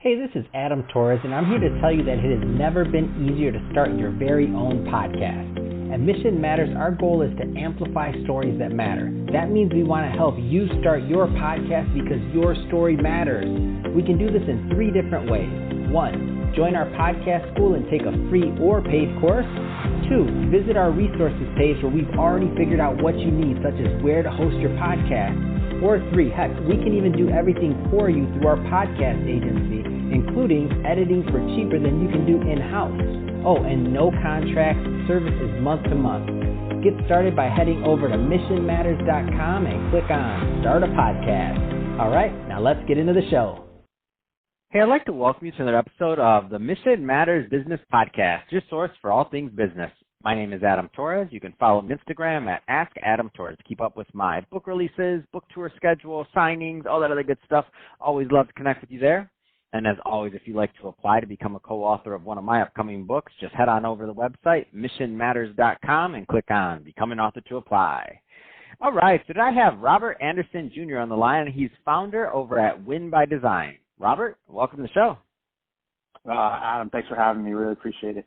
Hey, this is Adam Torres, and I'm here to tell you that it has never been easier to start your very own podcast. At Mission Matters, our goal is to amplify stories that matter. That means we want to help you start your podcast because your story matters. We can do this in 3 different ways. 1, join our podcast school and take a free or paid course. 2, visit our resources page where we've already figured out what you need, such as where to host your podcast. Or 3, heck, we can even do everything for you through our podcast agency, including editing for cheaper than you can do in-house. Oh, and no contracts, service is month to month. Get started by heading over to missionmatters.com and click on Start a Podcast. All right, now let's get into the show. Hey, I'd like to welcome you to another episode of the Mission Matters Business Podcast, your source for all things business. My name is Adam Torres. You can follow me on Instagram at AskAdamTorres to keep up with my book releases, book tour schedule, signings, all that other good stuff. Always love to connect with you there. And as always, if you'd like to apply to become a co-author of one of my upcoming books, just head on over to the website, missionmatters.com, and click on Become an Author to apply. All right, so today I have Robert Anderson Jr. on the line. He's founder over at Win by Design. Robert, welcome to the show. Adam, thanks for having me. Really appreciate it.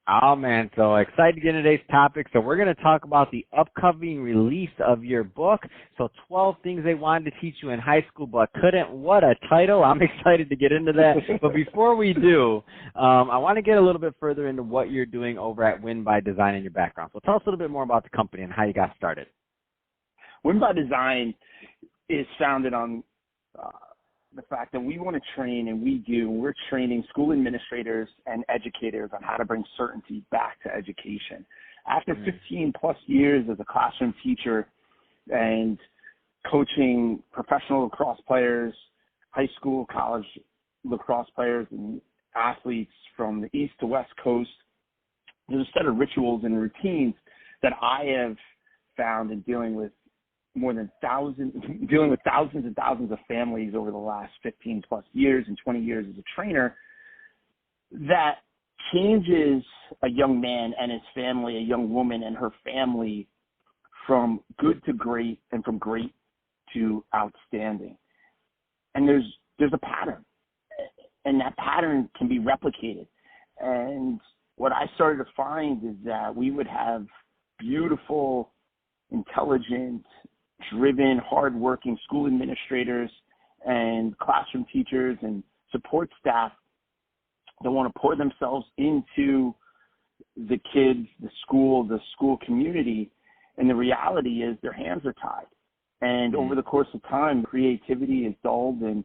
Oh, man, so excited to get into today's topic. So we're going to talk about the upcoming release of your book. So 12 Things They Wanted to Teach You in High School But Couldn't. What a title. I'm excited to get into that. But before we do, I want to get a little bit further into what you're doing over at Win by Design and your background. So tell us a little bit more about the company and how you got started. Win by Design is founded on the fact that we want to train, and we're training school administrators and educators on how to bring certainty back to education. After 15 plus years as a classroom teacher and coaching professional lacrosse players, high school, college lacrosse players, and athletes from the East to West Coast, there's a set of rituals and routines that I have found in dealing with thousands and thousands of families over the last 15 plus years and 20 years as a trainer, that changes a young man and his family, a young woman and her family, from good to great and from great to outstanding. And there's a pattern, and that pattern can be replicated. And what I started to find is that we would have beautiful, intelligent, driven, hardworking school administrators and classroom teachers and support staff that want to pour themselves into the kids, the school community. And the reality is their hands are tied. And over the course of time, creativity is dulled and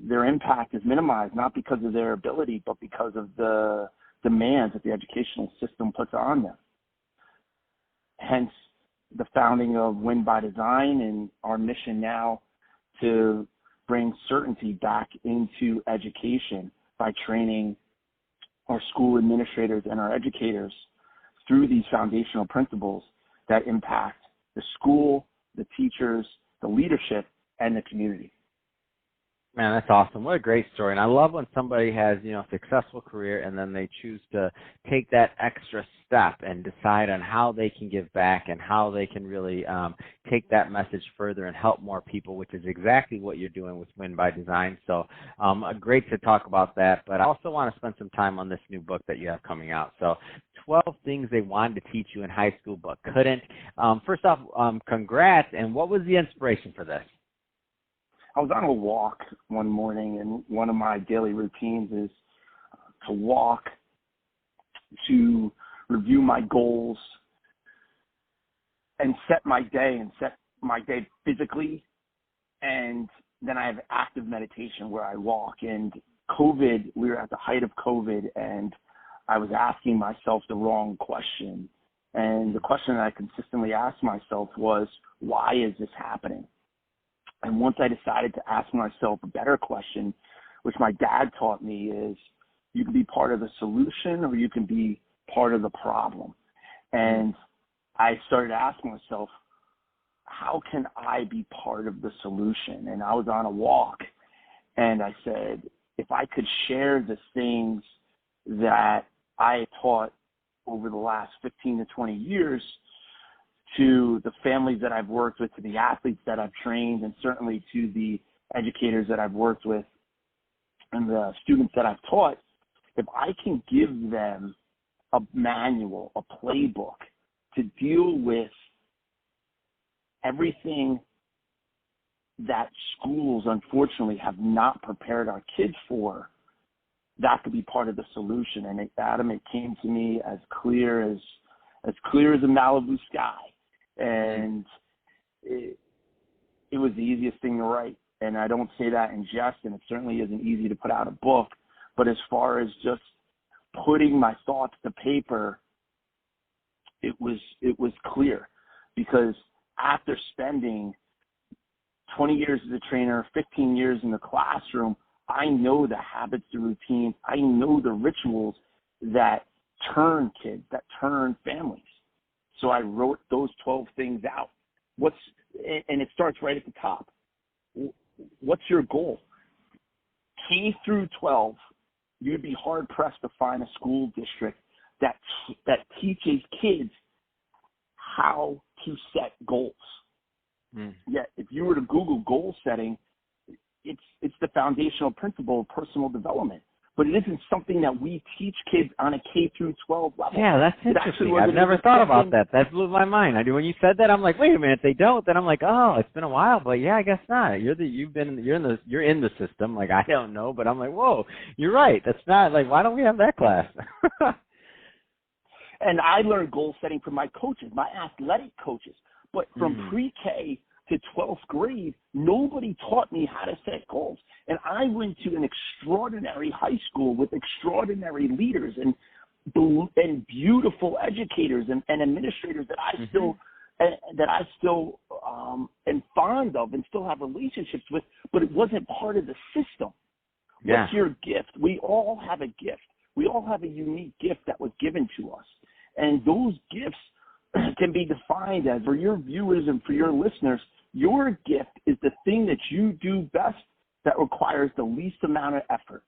their impact is minimized, not because of their ability, but because of the demands that the educational system puts on them. Hence, the founding of Win by Design and our mission now to bring certainty back into education by training our school administrators and our educators through these foundational principles that impact the school, the teachers, the leadership, and the community. Man, that's awesome. What a great story. And I love when somebody has, a successful career and then they choose to take that extra step and decide on how they can give back and how they can really take that message further and help more people, which is exactly what you're doing with Win by Design. So great to talk about that. But I also want to spend some time on this new book that you have coming out. So 12 Things They Wanted to Teach You in High School But Couldn't. First off, congrats. And what was the inspiration for this? I was on a walk one morning, and one of my daily routines is to walk, to review my goals, and set my day physically. And then I have active meditation where I walk. And we were at the height of COVID, and I was asking myself the wrong question. And the question that I consistently asked myself was, why is this happening? And once I decided to ask myself a better question, which my dad taught me, is you can be part of the solution or you can be part of the problem. And I started asking myself, how can I be part of the solution? And I was on a walk, and I said, if I could share the things that I taught over the last 15 to 20 years to the families that I've worked with, to the athletes that I've trained, and certainly to the educators that I've worked with and the students that I've taught, if I can give them a manual, a playbook to deal with everything that schools, unfortunately, have not prepared our kids for, that could be part of the solution. And Adam, it came to me as clear as a Malibu sky. And it was the easiest thing to write. And I don't say that in jest, and it certainly isn't easy to put out a book. But as far as just putting my thoughts to paper, it was clear, because after spending 20 years as a trainer, 15 years in the classroom, I know the habits, the routines, I know the rituals that turn kids, that turn families. So I wrote those 12 things out. And it starts right at the top. What's your goal? K through 12, you'd be hard pressed to find a school district that teaches kids how to set goals. Yet, if you were to Google goal setting, it's the foundational principle of personal development. But it isn't something that we teach kids on a K through 12 level. Yeah, that's interesting. I've never thought about that. That blew my mind. When you said that, I'm like, wait a minute, they don't. Then I'm like, oh, it's been a while, but yeah, I guess not. You're in the system. Like, I don't know, but I'm like, whoa, you're right. That's not like, why don't we have that class? And I learned goal setting from my coaches, my athletic coaches. But from pre-K to 12th grade, nobody taught me how to set goals. And I went to an extraordinary high school with extraordinary leaders and beautiful educators and administrators that I still am fond of and still have relationships with, but it wasn't part of the system. Yeah. What's your gift? We all have a gift. We all have a unique gift that was given to us. And those gifts can be defined as, for your viewers and for your listeners, your gift is the thing that you do best that requires the least amount of effort.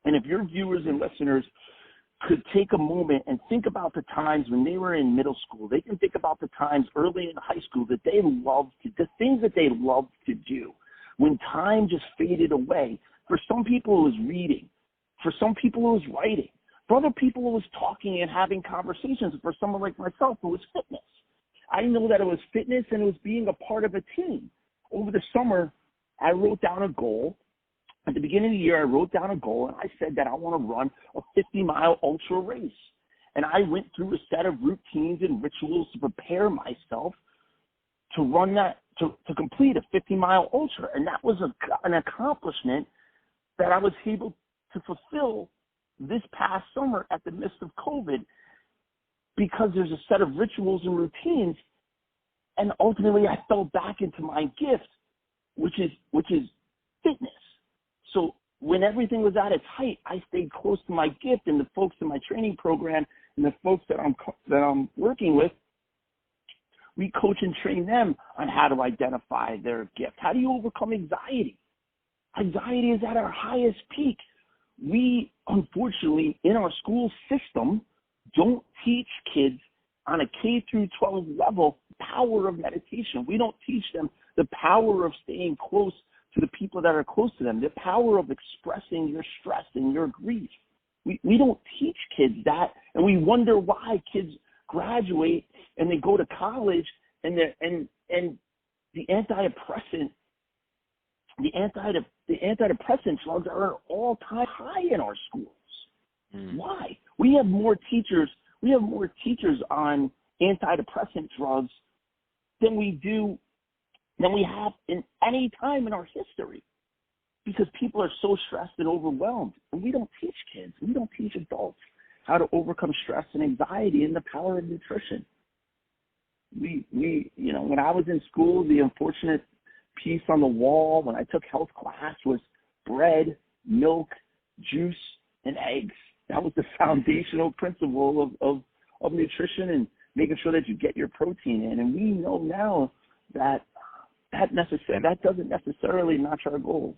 And if your viewers and listeners could take a moment and think about the times when they were in middle school, they can think about the times early in high school that they loved, the things that they loved to do, when time just faded away. For some people, it was reading. For some people, it was writing. For other people, it was talking and having conversations. For someone like myself, it was fitness. I know that it was fitness and it was being a part of a team. Over the summer, I wrote down a goal. At the beginning of the year, I wrote down a goal, and I said that I want to run a 50-mile ultra race. And I went through a set of routines and rituals to prepare myself to run that, to complete a 50-mile ultra. And that was an accomplishment that I was able to fulfill this past summer at the midst of COVID, because there's a set of rituals and routines, and ultimately I fell back into my gift, which is fitness. So when everything was at its height, I stayed close to my gift, and the folks in my training program and the folks that I'm working with, we coach and train them on how to identify their gift. How do you overcome anxiety? Anxiety is at our highest peak. We, unfortunately, in our school system, don't teach kids on a K through 12 level the power of meditation. We don't teach them the power of staying close to the people that are close to them, the power of expressing your stress and your grief. We don't teach kids that, and we wonder why kids graduate and they go to college and the antidepressant drugs are an all-time high in our schools. Why? We have more teachers on antidepressant drugs than we have in any time in our history, because people are so stressed and overwhelmed. And we don't teach kids, we don't teach adults how to overcome stress and anxiety and the power of nutrition. We when I was in school, the unfortunate piece on the wall when I took health class was bread, milk, juice, and eggs. That was the foundational principle of nutrition and making sure that you get your protein in. And we know now that doesn't necessarily match our goals.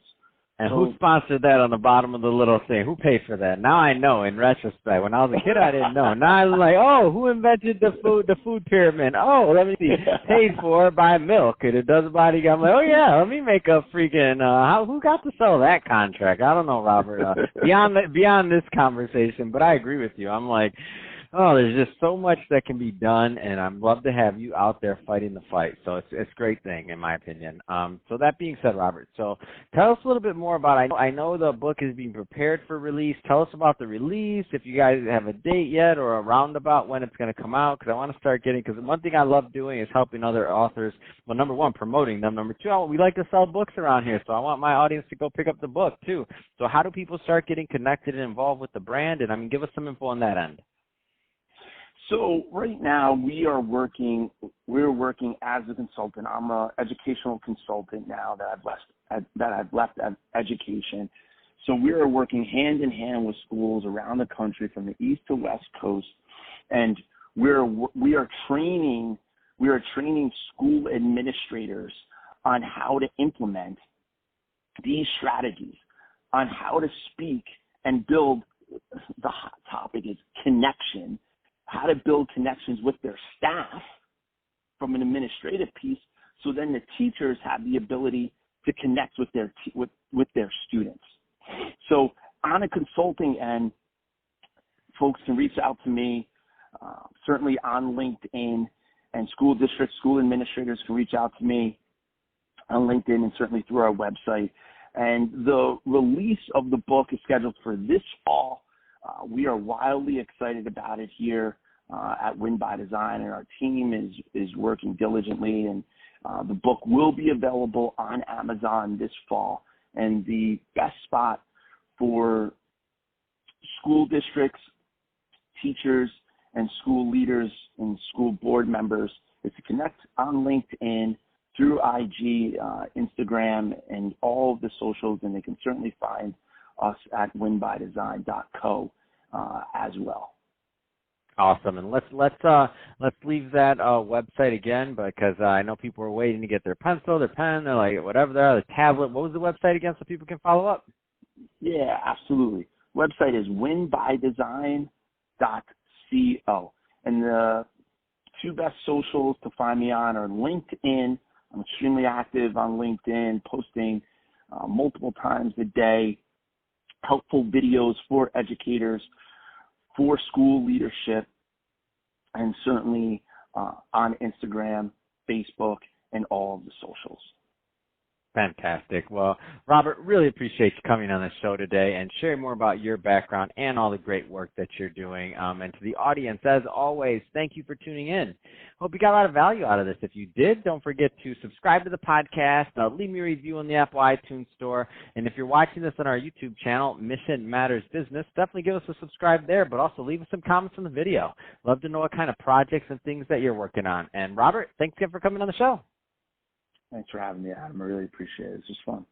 And who sponsored that on the bottom of the little thing? Who paid for that? Now I know. In retrospect, when I was a kid, I didn't know. Now I'm like, oh, who invented the food pyramid? Oh, let me see. Paid for by milk, and it does body. I'm like, oh yeah, let me make a freaking. Who got to sell that contract? I don't know, Robert. Beyond this conversation, but I agree with you. I'm like, oh, there's just so much that can be done, and I'd love to have you out there fighting the fight. So it's a great thing, in my opinion. So that being said, Robert, so tell us a little bit more about, I know the book is being prepared for release. Tell us about the release, if you guys have a date yet or a roundabout when it's going to come out, because I want to start getting, because one thing I love doing is helping other authors, well, number one, promoting them. Number two, we like to sell books around here, so I want my audience to go pick up the book, too. So how do people start getting connected and involved with the brand? And, give us some info on that end. So right now we're working as a consultant. I'm an educational consultant now that I've left education. So we are working hand in hand with schools around the country from the East to West Coast, and we are training school administrators on how to implement these strategies, on how to speak and build. The hot topic is connection. How to build connections with their staff from an administrative piece, so then the teachers have the ability to connect with their students. So on a consulting end, folks can reach out to me, certainly on LinkedIn, and school districts, school administrators can reach out to me on LinkedIn and certainly through our website. And the release of the book is scheduled for this fall. We are wildly excited about it here at Win by Design, and our team is working diligently. And the book will be available on Amazon this fall. And the best spot for school districts, teachers, and school leaders and school board members is to connect on LinkedIn, through IG, Instagram, and all of the socials, and they can certainly find us at winbydesign.co as well. Awesome, and let's leave that website again, because I know people are waiting to get their pencil, their pen, they're like whatever they're, the tablet. What was the website again, so people can follow up? Yeah, absolutely. Website is winbydesign.co, and the two best socials to find me on are LinkedIn. I'm extremely active on LinkedIn, posting multiple times a day, helpful videos for educators, for school leadership, and certainly on Instagram, Facebook, and all of the socials. Fantastic. Well, Robert, really appreciate you coming on the show today and sharing more about your background and all the great work that you're doing. And to the audience, as always, thank you for tuning in. Hope you got a lot of value out of this. If you did, don't forget to subscribe to the podcast. Leave me a review on the Apple iTunes Store. And if you're watching this on our YouTube channel, Mission Matters Business, definitely give us a subscribe there, but also leave us some comments on the video. Love to know what kind of projects and things that you're working on. And Robert, thanks again for coming on the show. Thanks for having me, Adam. I really appreciate it. It's just fun.